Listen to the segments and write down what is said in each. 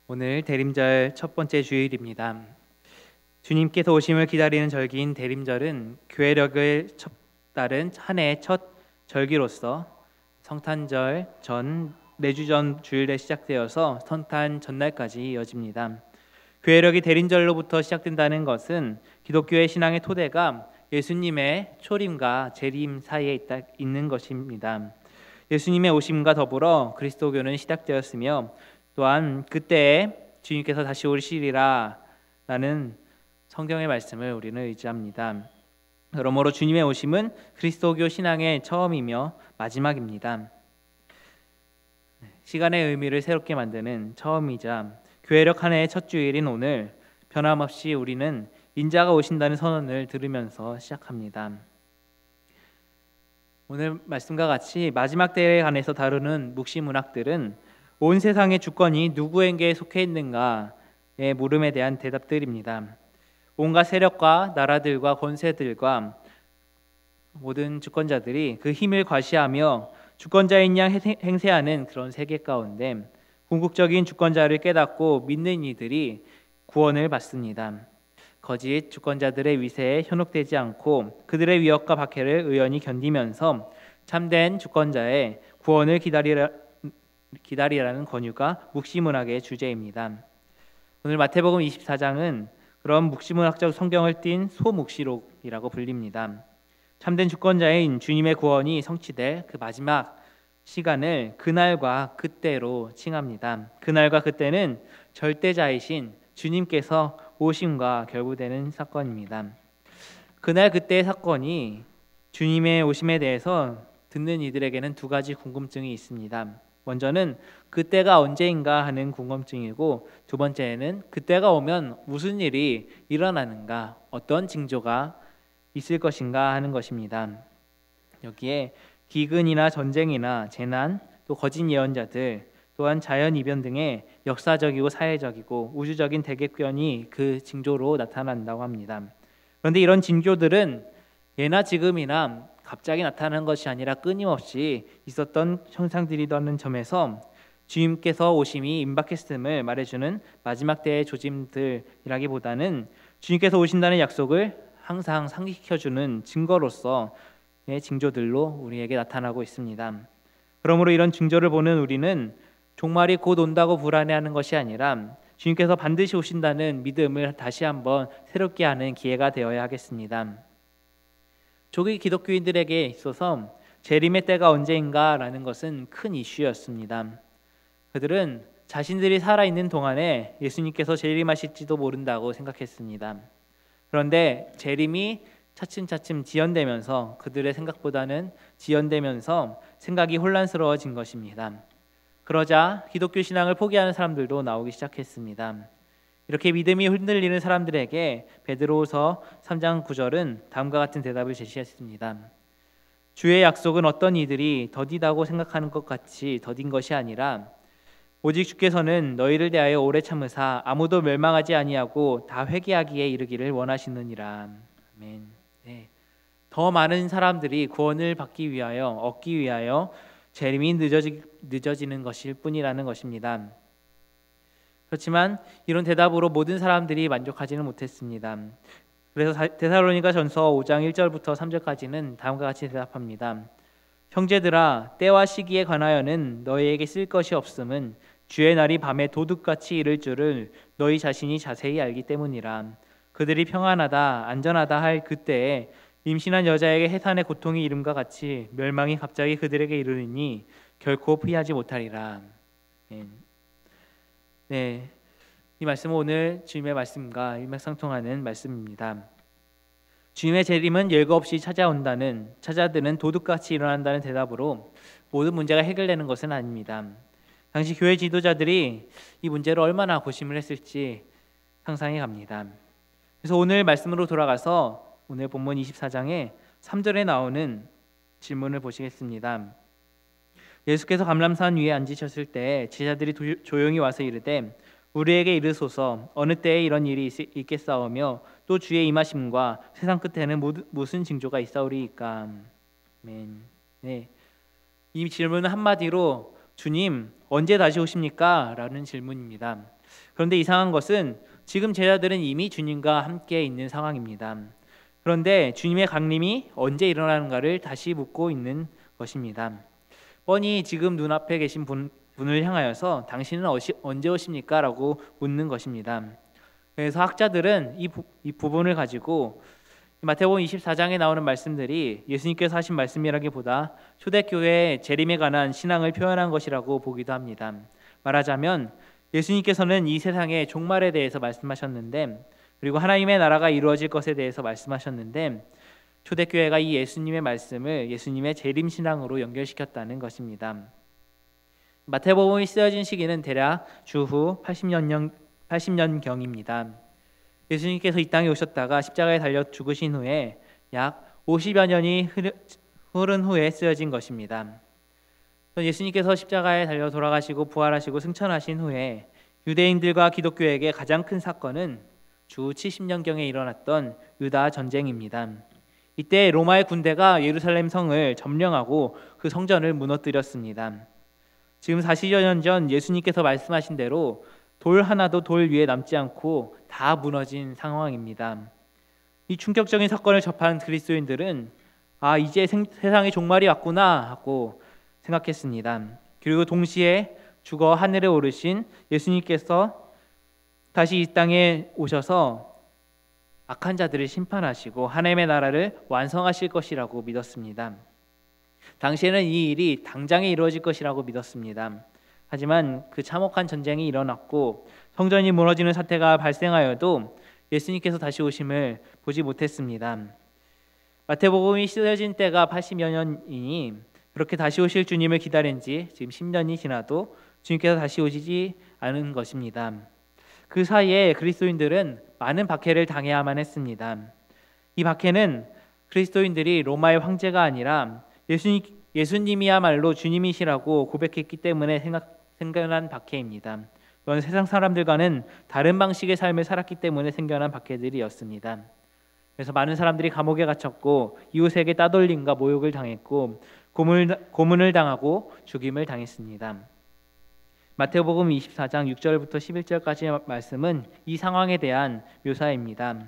오늘 대림절 첫 번째 주일입니다. 주님께서 오심을 기다리는 절기인 대림절은 교회력을 따른 한 해의 첫 절기로서 성탄절 전 4주 전 주일에 시작되어서 성탄 전날까지 이어집니다. 교회력이 대림절로부터 시작된다는 것은 기독교의 신앙의 토대가 예수님의 초림과 재림 사이에 있는 것입니다. 예수님의 오심과 더불어 그리스도교는 시작되었으며 또한 그때에 주님께서 다시 오시리라 라는 성경의 말씀을 우리는 의지합니다. 그러므로 주님의 오심은 그리스도교 신앙의 처음이며 마지막입니다. 시간의 의미를 새롭게 만드는 처음이자 교회력 한 해의 첫 주일인 오늘, 변함없이 우리는 인자가 오신다는 선언을 들으면서 시작합니다. 오늘 말씀과 같이 마지막 때에 관해서 다루는 묵시문학들은 온 세상의 주권이 누구에게 속해 있는가의 물음에 대한 대답들입니다. 온갖 세력과 나라들과 권세들과 모든 주권자들이 그 힘을 과시하며 주권자인 양 행세하는 그런 세계 가운데 궁극적인 주권자를 깨닫고 믿는 이들이 구원을 받습니다. 거짓 주권자들의 위세에 현혹되지 않고 그들의 위협과 박해를 의연히 견디면서 참된 주권자의 구원을 기다리라는 권유가 묵시문학의 주제입니다. 오늘 마태복음 24장은 그런 묵시문학적 성경을 띤 소묵시록이라고 불립니다. 참된 주권자인 주님의 구원이 성취될 그 마지막 시간을 그날과 그때로 칭합니다. 그날과 그때는 절대자이신 주님께서 오심과 결부되는 사건입니다. 그날 그때의 사건이 주님의 오심에 대해서 듣는 이들에게는 두 가지 궁금증이 있습니다. 먼저는 그때가 언제인가 하는 궁금증이고, 두 번째는 그때가 오면 무슨 일이 일어나는가, 어떤 징조가 있을 것인가 하는 것입니다. 여기에 기근이나 전쟁이나 재난, 또 거짓 예언자들, 또한 자연이변 등의 역사적이고 사회적이고 우주적인 대격변이 그 징조로 나타난다고 합니다. 그런데 이런 징조들은 예나 지금이나 갑자기 나타나는 것이 아니라 끊임없이 있었던 형상들이라는 점에서 주님께서 오심이 임박했음을 말해주는 마지막 때의 조짐들이라기보다는 주님께서 오신다는 약속을 항상 상기시켜주는 증거로서의 징조들로 우리에게 나타나고 있습니다. 그러므로 이런 징조를 보는 우리는 종말이 곧 온다고 불안해하는 것이 아니라 주님께서 반드시 오신다는 믿음을 다시 한번 새롭게 하는 기회가 되어야 하겠습니다. 조기 기독교인들에게 있어서 재림의 때가 언제인가라는 것은 큰 이슈였습니다. 그들은 자신들이 살아있는 동안에 예수님께서 재림하실지도 모른다고 생각했습니다. 그런데 재림이 차츰차츰 지연되면서 그들의 생각보다는 지연되면서 생각이 혼란스러워진 것입니다. 그러자 기독교 신앙을 포기하는 사람들도 나오기 시작했습니다. 이렇게 믿음이 흔들리는 사람들에게 베드로후서 3장 9절은 다음과 같은 대답을 제시했습니다. 주의 약속은 어떤 이들이 더디다고 생각하는 것 같이 더딘 것이 아니라 오직 주께서는 너희를 대하여 오래 참으사 아무도 멸망하지 아니하고 다 회개하기에 이르기를 원하시느니라. 아멘. 네. 더 많은 사람들이 구원을 얻기 위하여 재림이 늦어지는 것일 뿐이라는 것입니다. 그렇지만 이런 대답으로 모든 사람들이 만족하지는 못했습니다. 그래서 데살로니가 전서 5장 1절부터 3절까지는 다음과 같이 대답합니다. 형제들아, 때와 시기에 관하여는 너희에게 쓸 것이 없음은 주의 날이 밤에 도둑같이 이를 줄을 너희 자신이 자세히 알기 때문이라. 그들이 평안하다 안전하다 할 그때에 임신한 여자에게 해산의 고통이 이름과 같이 멸망이 갑자기 그들에게 이르리니 결코 피하지 못하리라. 네, 이 말씀은 오늘 주님의 말씀과 일맥상통하는 말씀입니다. 주님의 재림은 예고 없이 찾아드는 도둑같이 일어난다는 대답으로 모든 문제가 해결되는 것은 아닙니다. 당시 교회 지도자들이 이 문제를 얼마나 고심을 했을지 상상해 갑니다. 그래서 오늘 말씀으로 돌아가서 오늘 본문 24장에 3절에 나오는 질문을 보시겠습니다. 예수께서 감람산 위에 앉으셨을 때 제자들이 조용히 와서 이르되 우리에게 이르소서 어느 때에 이런 일이 있겠사오며 또 주의 임하심과 세상 끝에는 무슨 징조가 있사오리이까. 아멘. 네. 이 질문은 한마디로 주님 언제 다시 오십니까? 라는 질문입니다. 그런데 이상한 것은 지금 제자들은 이미 주님과 함께 있는 상황입니다. 그런데 주님의 강림이 언제 일어나는가를 다시 묻고 있는 것입니다. 뻔히 지금 눈앞에 계신 분을 향하여서 당신은 언제 오십니까? 라고 묻는 것입니다. 그래서 학자들은 이 부분을 가지고 마태복음 24장에 나오는 말씀들이 예수님께서 하신 말씀이라기보다 초대교회의 재림에 관한 신앙을 표현한 것이라고 보기도 합니다. 말하자면 예수님께서는 이 세상의 종말에 대해서 말씀하셨는데, 그리고 하나님의 나라가 이루어질 것에 대해서 말씀하셨는데, 초대교회가 이 예수님의 말씀을 예수님의 재림 신앙으로 연결시켰다는 것입니다. 마태복음이 쓰여진 시기는 대략 주후 80년경입니다. 예수님께서 이 땅에 오셨다가 십자가에 달려 죽으신 후에 약 50여 년이 흐른 후에 쓰여진 것입니다. 예수님께서 십자가에 달려 돌아가시고 부활하시고 승천하신 후에 유대인들과 기독교에게 가장 큰 사건은 주 70년경에 일어났던 유다 전쟁입니다. 이때 로마의 군대가 예루살렘 성을 점령하고 그 성전을 무너뜨렸습니다. 지금 40여 년 전 예수님께서 말씀하신 대로 돌 하나도 돌 위에 남지 않고 다 무너진 상황입니다. 이 충격적인 사건을 접한 그리스도인들은 이제 세상의 종말이 왔구나 하고 생각했습니다. 그리고 동시에 죽어 하늘에 오르신 예수님께서 다시 이 땅에 오셔서 악한 자들을 심판하시고 하나님의 나라를 완성하실 것이라고 믿었습니다. 당시에는 이 일이 당장에 이루어질 것이라고 믿었습니다. 하지만 그 참혹한 전쟁이 일어났고 성전이 무너지는 사태가 발생하여도 예수님께서 다시 오심을 보지 못했습니다. 마태복음이 쓰여진 때가 80여 년이니 그렇게 다시 오실 주님을 기다린 지 지금 10년이 지나도 주님께서 다시 오시지 않은 것입니다. 그 사이에 그리스도인들은 많은 박해를 당해야만 했습니다. 이 박해는 그리스도인들이 로마의 황제가 아니라 예수님이야말로 주님이시라고 고백했기 때문에 생겨난 박해입니다. 이건 세상 사람들과는 다른 방식의 삶을 살았기 때문에 생겨난 박해들이었습니다. 그래서 많은 사람들이 감옥에 갇혔고 이웃에게 따돌림과 모욕을 당했고 고문을 당하고 죽임을 당했습니다. 마태복음 24장 6절부터 11절까지의 말씀은 이 상황에 대한 묘사입니다.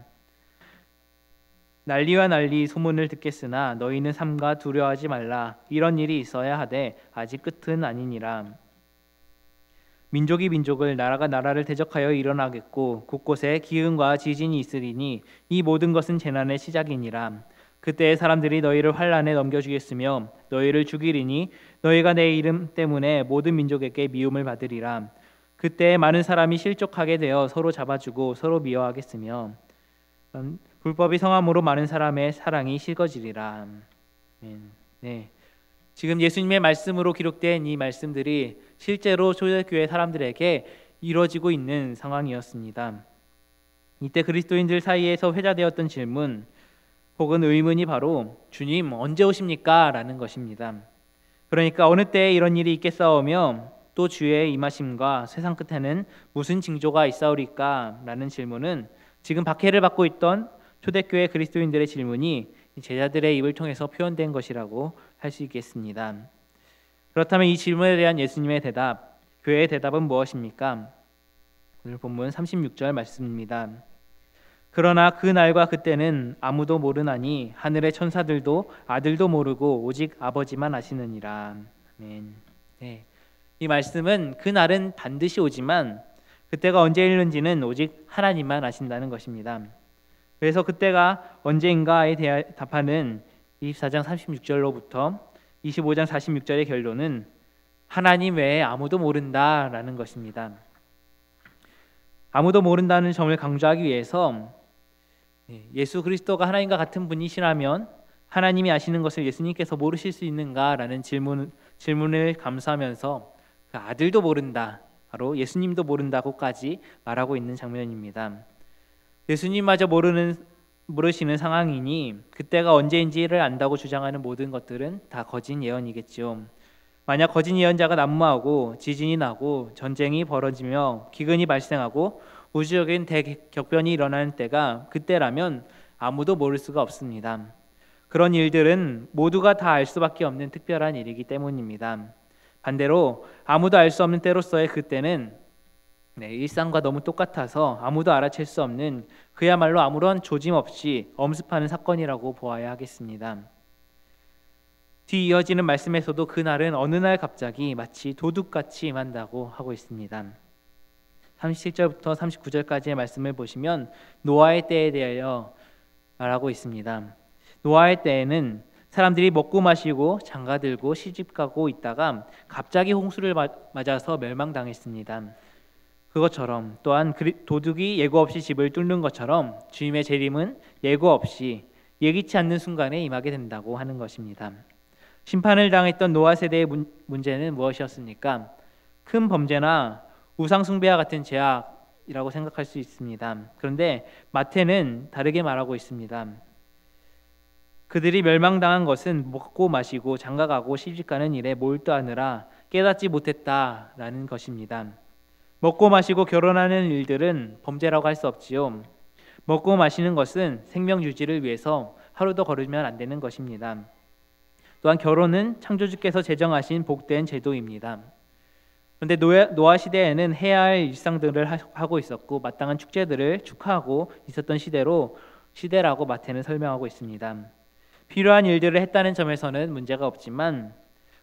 난리와 난리 소문을 듣겠으나 너희는 삼가 두려워하지 말라. 이런 일이 있어야 하되 아직 끝은 아니니라. 민족이 민족을 나라가 나라를 대적하여 일어나겠고 곳곳에 기근과 지진이 있으리니 이 모든 것은 재난의 시작이니라. 그때 사람들이 너희를 환난에 넘겨주겠으며 너희를 죽이리니 너희가 내 이름 때문에 모든 민족에게 미움을 받으리라. 그때 많은 사람이 실족하게 되어 서로 잡아주고 서로 미워하겠으며 불법이 성함으로 많은 사람의 사랑이 식어지리라. 네. 지금 예수님의 말씀으로 기록된 이 말씀들이 실제로 초대교회 사람들에게 이루어지고 있는 상황이었습니다. 이때 그리스도인들 사이에서 회자되었던 질문 혹은 의문이 바로 주님 언제 오십니까? 라는 것입니다. 그러니까 어느 때에 이런 일이 있겠사오며 또 주의 임하심과 세상 끝에는 무슨 징조가 있사오리까? 라는 질문은 지금 박해를 받고 있던 초대교회 그리스도인들의 질문이 제자들의 입을 통해서 표현된 것이라고 할 수 있겠습니다. 그렇다면 이 질문에 대한 예수님의 대답, 교회의 대답은 무엇입니까? 오늘 본문 36절 말씀입니다. 그러나 그 날과 그때는 아무도 모르나니 하늘의 천사들도 아들도 모르고 오직 아버지만 아시느니라. 아멘. 네. 이 말씀은 그 날은 반드시 오지만 그때가 언제 있는지는 오직 하나님만 아신다는 것입니다. 그래서 그때가 언제인가에 대해 답하는 24장 36절로부터 25장 46절의 결론은 하나님 외에 아무도 모른다라는 것입니다. 아무도 모른다는 점을 강조하기 위해서 예수 그리스도가 하나님과 같은 분이시라면 하나님이 아시는 것을 예수님께서 모르실 수 있는가라는 질문을 감수하면서 그 아들도 모른다, 바로 예수님도 모른다고까지 말하고 있는 장면입니다. 예수님마저 모르시는 상황이니 그때가 언제인지를 안다고 주장하는 모든 것들은 다 거짓 예언이겠죠. 만약 거짓 예언자가 난무하고 지진이 나고 전쟁이 벌어지며 기근이 발생하고 우주적인 대격변이 일어나는 때가 그때라면 아무도 모를 수가 없습니다. 그런 일들은 모두가 다 알 수밖에 없는 특별한 일이기 때문입니다. 반대로 아무도 알 수 없는 때로서의 그때는 네, 일상과 너무 똑같아서 아무도 알아챌 수 없는 그야말로 아무런 조짐 없이 엄습하는 사건이라고 보아야 하겠습니다. 뒤 이어지는 말씀에서도 그날은 어느 날 갑자기 마치 도둑같이 임한다고 하고 있습니다. 37절부터 39절까지의 말씀을 보시면 노아의 때에 대하여 말하고 있습니다. 노아의 때에는 사람들이 먹고 마시고 장가들고 시집가고 있다가 갑자기 홍수를 맞아서 멸망당했습니다. 그것처럼 또한 도둑이 예고 없이 집을 뚫는 것처럼 주님의 재림은 예고 없이 예기치 않는 순간에 임하게 된다고 하는 것입니다. 심판을 당했던 노아 세대의 문제는 무엇이었습니까? 큰 범죄나 우상 숭배와 같은 죄악이라고 생각할 수 있습니다. 그런데 마태는 다르게 말하고 있습니다. 그들이 멸망당한 것은 먹고 마시고 장가가고 시집가는 일에 몰두하느라 깨닫지 못했다라는 것입니다. 먹고 마시고 결혼하는 일들은 범죄라고 할 수 없지요. 먹고 마시는 것은 생명 유지를 위해서 하루도 거르면 안 되는 것입니다. 또한 결혼은 창조주께서 제정하신 복된 제도입니다. 그런데 노아 시대에는 해야 할 일상들을 하고 있었고 마땅한 축제들을 축하하고 있었던 시대라고 마태는 설명하고 있습니다. 필요한 일들을 했다는 점에서는 문제가 없지만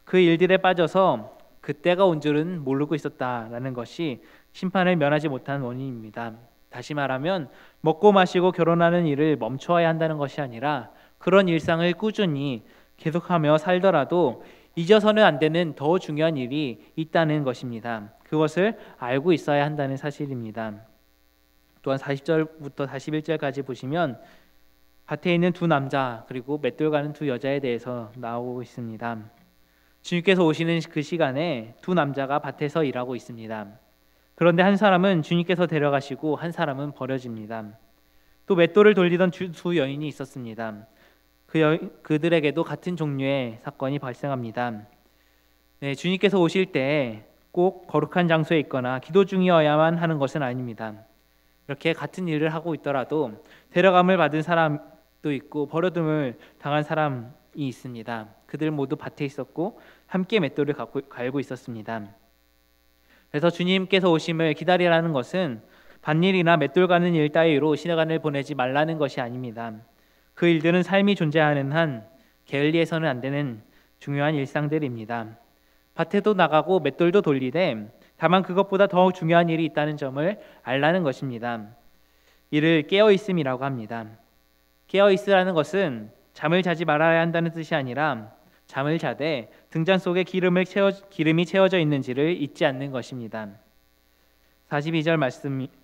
그 일들에 빠져서 그때가 온 줄은 모르고 있었다라는 것이 심판을 면하지 못한 원인입니다. 다시 말하면 먹고 마시고 결혼하는 일을 멈춰야 한다는 것이 아니라 그런 일상을 꾸준히 계속하며 살더라도 잊어서는 안 되는 더 중요한 일이 있다는 것입니다. 그것을 알고 있어야 한다는 사실입니다. 또한 40절부터 41절까지 보시면 밭에 있는 두 남자 그리고 맷돌 가는 두 여자에 대해서 나오고 있습니다. 주님께서 오시는 그 시간에 두 남자가 밭에서 일하고 있습니다. 그런데 한 사람은 주님께서 데려가시고 한 사람은 버려집니다. 또 맷돌을 돌리던 두 여인이 있었습니다. 그들에게도 같은 종류의 사건이 발생합니다. 네, 주님께서 오실 때 꼭 거룩한 장소에 있거나 기도 중이어야만 하는 것은 아닙니다. 이렇게 같은 일을 하고 있더라도 데려감을 받은 사람도 있고 버려둠을 당한 사람이 있습니다. 그들 모두 밭에 있었고 함께 맷돌을 갈고 있었습니다. 그래서 주님께서 오심을 기다리라는 것은 밭일이나 맷돌 가는 일 따위로 시간을 보내지 말라는 것이 아닙니다. 그 일들은 삶이 존재하는 한 게을리해서는 안 되는 중요한 일상들입니다. 밭에도 나가고 맷돌도 돌리되 다만 그것보다 더 중요한 일이 있다는 점을 알라는 것입니다. 이를 깨어있음이라고 합니다. 깨어있으라는 것은 잠을 자지 말아야 한다는 뜻이 아니라 잠을 자되 등잔 속에 기름이 채워져 있는지를 잊지 않는 것입니다. 42절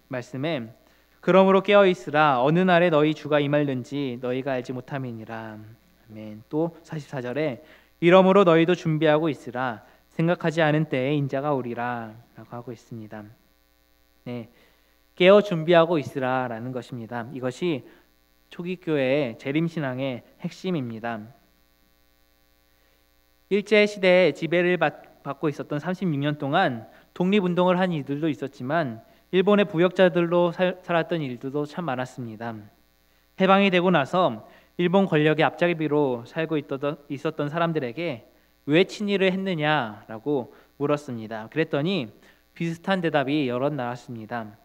말씀에 그러므로 깨어있으라 어느 날에 너희 주가 임할는지 너희가 알지 못함이니라. 아멘. 또 44절에 이러므로 너희도 준비하고 있으라 생각하지 않은 때에 인자가 오리라 라고 하고 있습니다. 네, 깨어 준비하고 있으라라는 것입니다. 이것이 초기 교회의 재림신앙의 핵심입니다. 일제 시대에 지배를 받고 있었던 36년 동안 독립운동을 한 이들도 있었지만 일본의 부역자들로 살았던 일들도 참 많았습니다. 해방이 되고 나서 일본 권력의 앞잡이로 살고 있었던 사람들에게 왜 친일을 했느냐라고 물었습니다. 그랬더니 비슷한 대답이 여럿 나왔습니다.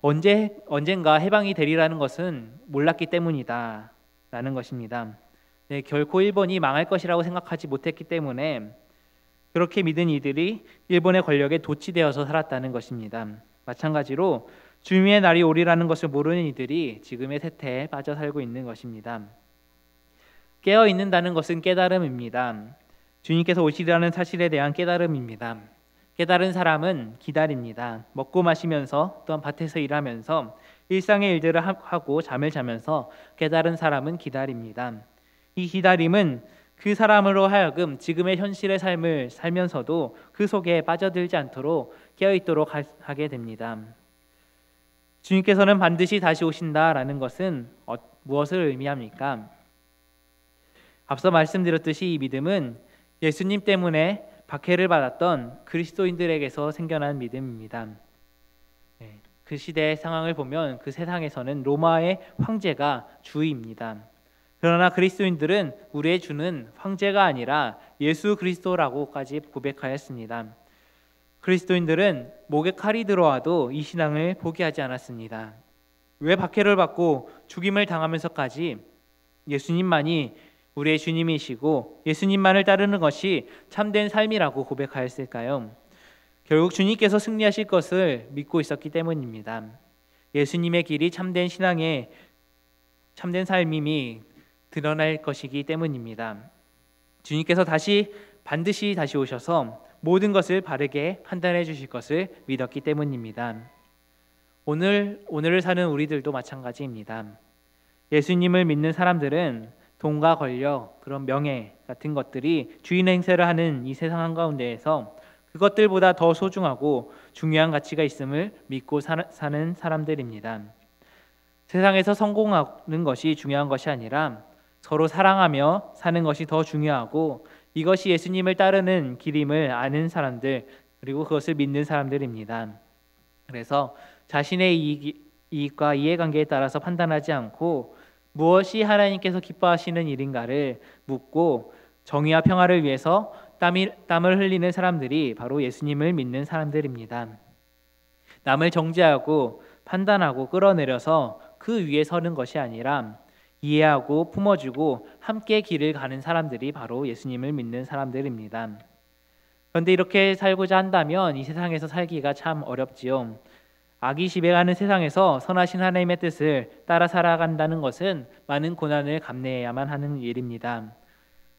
언젠가 해방이 되리라는 것은 몰랐기 때문이다 라는 것입니다. 네, 결코 일본이 망할 것이라고 생각하지 못했기 때문에 그렇게 믿은 이들이 일본의 권력에 도취되어서 살았다는 것입니다. 마찬가지로 주님의 날이 오리라는 것을 모르는 이들이 지금의 세태에 빠져 살고 있는 것입니다. 깨어 있는다는 것은 깨달음입니다. 주님께서 오시리라는 사실에 대한 깨달음입니다. 깨달은 사람은 기다립니다. 먹고 마시면서 또한 밭에서 일하면서 일상의 일들을 하고 잠을 자면서 깨달은 사람은 기다립니다. 이 기다림은 그 사람으로 하여금 지금의 현실의 삶을 살면서도 그 속에 빠져들지 않도록 깨어있도록 하게 됩니다. 주님께서는 반드시 다시 오신다라는 것은 무엇을 의미합니까? 앞서 말씀드렸듯이 이 믿음은 예수님 때문에 박해를 받았던 그리스도인들에게서 생겨난 믿음입니다. 그 시대의 상황을 보면 그 세상에서는 로마의 황제가 주입니다. 그러나 그리스도인들은 우리의 주는 황제가 아니라 예수 그리스도라고까지 고백하였습니다. 그리스도인들은 목에 칼이 들어와도 이 신앙을 포기하지 않았습니다. 왜 박해를 받고 죽임을 당하면서까지 예수님만이 우리의 주님이시고 예수님만을 따르는 것이 참된 삶이라고 고백하였을까요? 결국 주님께서 승리하실 것을 믿고 있었기 때문입니다. 예수님의 길이 참된 신앙의 참된 삶임이 드러날 것이기 때문입니다. 주님께서 반드시 다시 오셔서 모든 것을 바르게 판단해 주실 것을 믿었기 때문입니다. 오늘을 사는 우리들도 마찬가지입니다. 예수님을 믿는 사람들은 돈과 권력, 그런 명예 같은 것들이 주인 행세를 하는 이 세상 한가운데에서 그것들보다 더 소중하고 중요한 가치가 있음을 믿고 사는 사람들입니다. 세상에서 성공하는 것이 중요한 것이 아니라 서로 사랑하며 사는 것이 더 중요하고 이것이 예수님을 따르는 길임을 아는 사람들, 그리고 그것을 믿는 사람들입니다. 그래서 자신의 이익과 이해관계에 따라서 판단하지 않고 무엇이 하나님께서 기뻐하시는 일인가를 묻고 정의와 평화를 위해서 땀을 흘리는 사람들이 바로 예수님을 믿는 사람들입니다. 남을 정죄하고 판단하고 끌어내려서 그 위에 서는 것이 아니라 이해하고 품어주고 함께 길을 가는 사람들이 바로 예수님을 믿는 사람들입니다. 그런데 이렇게 살고자 한다면 이 세상에서 살기가 참 어렵지요. 악이 지배하는 세상에서 선하신 하나님의 뜻을 따라 살아간다는 것은 많은 고난을 감내해야만 하는 일입니다.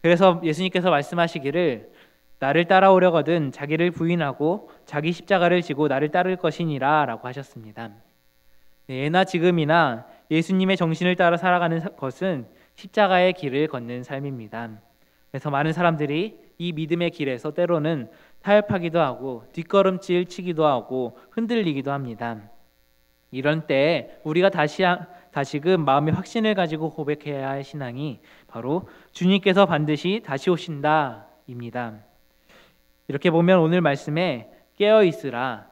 그래서 예수님께서 말씀하시기를 나를 따라오려거든 자기를 부인하고 자기 십자가를 지고 나를 따를 것이니라 라고 하셨습니다. 예나 지금이나 예수님의 정신을 따라 살아가는 것은 십자가의 길을 걷는 삶입니다. 그래서 많은 사람들이 이 믿음의 길에서 때로는 타협하기도 하고 뒷걸음질 치기도 하고 흔들리기도 합니다. 이런 때에 우리가 다시금 마음의 확신을 가지고 고백해야 할 신앙이 바로 주님께서 반드시 다시 오신다입니다. 이렇게 보면 오늘 말씀에 깨어 있으라,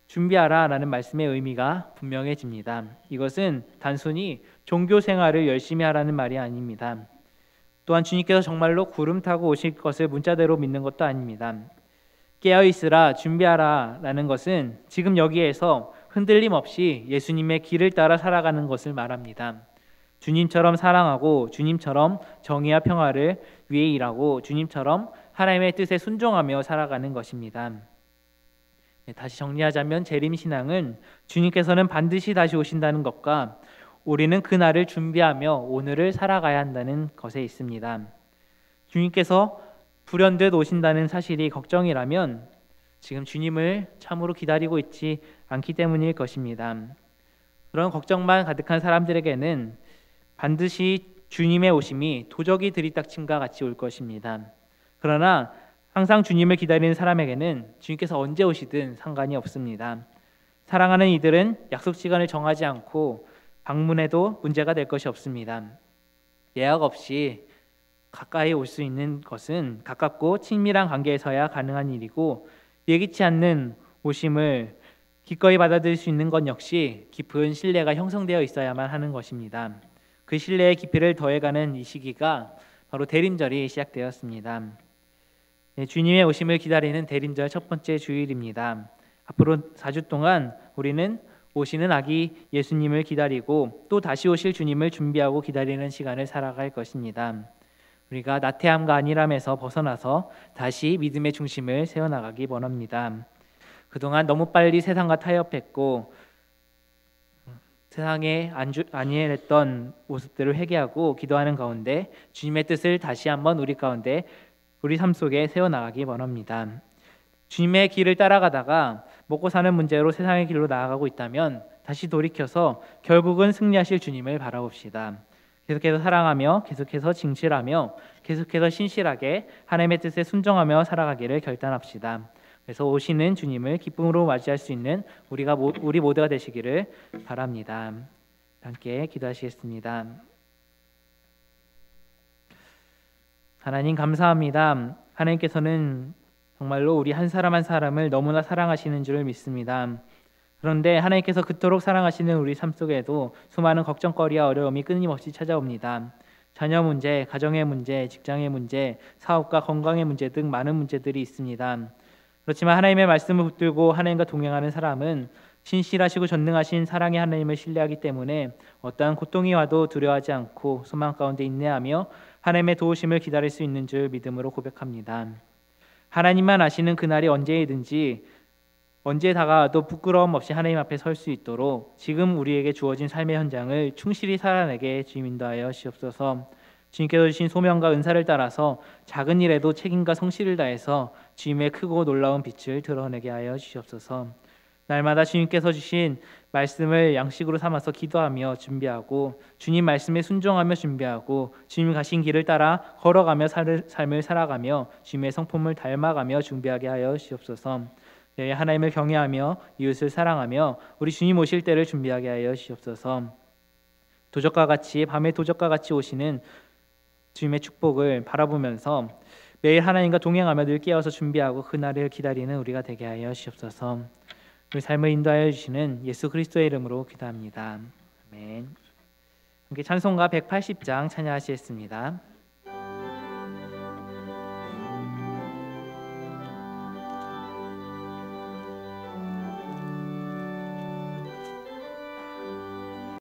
준비하라 라는 말씀의 의미가 분명해집니다. 이것은 단순히 종교 생활을 열심히 하라는 말이 아닙니다. 또한 주님께서 정말로 구름 타고 오실 것을 문자대로 믿는 것도 아닙니다. 깨어 있으라, 준비하라 라는 것은 지금 여기에서 흔들림 없이 예수님의 길을 따라 살아가는 것을 말합니다. 주님처럼 사랑하고 주님처럼 정의와 평화를 위해 일하고 주님처럼 하나님의 뜻에 순종하며 살아가는 것입니다. 다시 정리하자면 재림신앙은 주님께서는 반드시 다시 오신다는 것과 우리는 그날을 준비하며 오늘을 살아가야 한다는 것에 있습니다. 주님께서 불현듯 오신다는 사실이 걱정이라면 지금 주님을 참으로 기다리고 있지 않기 때문일 것입니다. 그런 걱정만 가득한 사람들에게는 반드시 주님의 오심이 도적이 들이닥침과 같이 올 것입니다. 그러나 항상 주님을 기다리는 사람에게는 주님께서 언제 오시든 상관이 없습니다. 사랑하는 이들은 약속 시간을 정하지 않고 방문해도 문제가 될 것이 없습니다. 예약 없이 가까이 올 수 있는 것은 가깝고 친밀한 관계에서야 가능한 일이고 예기치 않는 오심을 기꺼이 받아들일 수 있는 것 역시 깊은 신뢰가 형성되어 있어야만 하는 것입니다. 그 신뢰의 깊이를 더해가는 이 시기가 바로 대림절이 시작되었습니다. 주님의 오심을 기다리는 대림절 첫 번째 주일입니다. 앞으로 4주 동안 우리는 오시는 아기 예수님을 기다리고 또 다시 오실 주님을 준비하고 기다리는 시간을 살아갈 것입니다. 우리가 나태함과 안일함에서 벗어나서 다시 믿음의 중심을 세워나가기 원합니다. 그동안 너무 빨리 세상과 타협했고 세상에 안일했던 모습들을 회개하고 기도하는 가운데 주님의 뜻을 다시 한번 우리 삶 속에 세워나가기 원합니다. 주님의 길을 따라가다가 먹고 사는 문제로 세상의 길로 나아가고 있다면 다시 돌이켜서 결국은 승리하실 주님을 바라봅시다. 계속해서 사랑하며 계속해서 진실하며 계속해서 신실하게 하나님의 뜻에 순종하며 살아가기를 결단합시다. 그래서 오시는 주님을 기쁨으로 맞이할 수 있는 우리 모두가 되시기를 바랍니다. 함께 기도하시겠습니다. 하나님 감사합니다. 하나님께서는 정말로 우리 한 사람 한 사람을 너무나 사랑하시는 줄을 믿습니다. 그런데 하나님께서 그토록 사랑하시는 우리 삶 속에도 수많은 걱정거리와 어려움이 끊임없이 찾아옵니다. 자녀 문제, 가정의 문제, 직장의 문제, 사업과 건강의 문제 등 많은 문제들이 있습니다. 그렇지만 하나님의 말씀을 붙들고 하나님과 동행하는 사람은 신실하시고 전능하신 사랑의 하나님을 신뢰하기 때문에 어떠한 고통이 와도 두려워하지 않고 소망 가운데 인내하며 하나님의 도우심을 기다릴 수 있는 줄 믿음으로 고백합니다. 하나님만 아시는 그날이 언제이든지 언제 다가와도 부끄러움 없이 하나님 앞에 설 수 있도록 지금 우리에게 주어진 삶의 현장을 충실히 살아내게 주님 인도하여 주옵소서. 주님께서 주신 소명과 은사를 따라서 작은 일에도 책임과 성실을 다해서 주님의 크고 놀라운 빛을 드러내게 하여 주시옵소서. 날마다 주님께서 주신 말씀을 양식으로 삼아서 기도하며 준비하고 주님 말씀에 순종하며 준비하고 주님 가신 길을 따라 걸어가며 삶을 살아가며 주님의 성품을 닮아가며 준비하게 하여 주시옵소서. 하나님을 경외하며 이웃을 사랑하며 우리 주님 오실 때를 준비하게 하여 주시옵소서. 도적과 같이 밤에 도적과 같이 오시는 주님의 축복을 바라보면서 매일 하나님과 동행하며 늘 깨어서 준비하고 그날을 기다리는 우리가 되게 하여 주시옵소서. 우리 삶을 인도하여 주시는 예수 그리스도의 이름으로 기도합니다. 아멘. 함께 찬송가 180장 찬양하시겠습니다.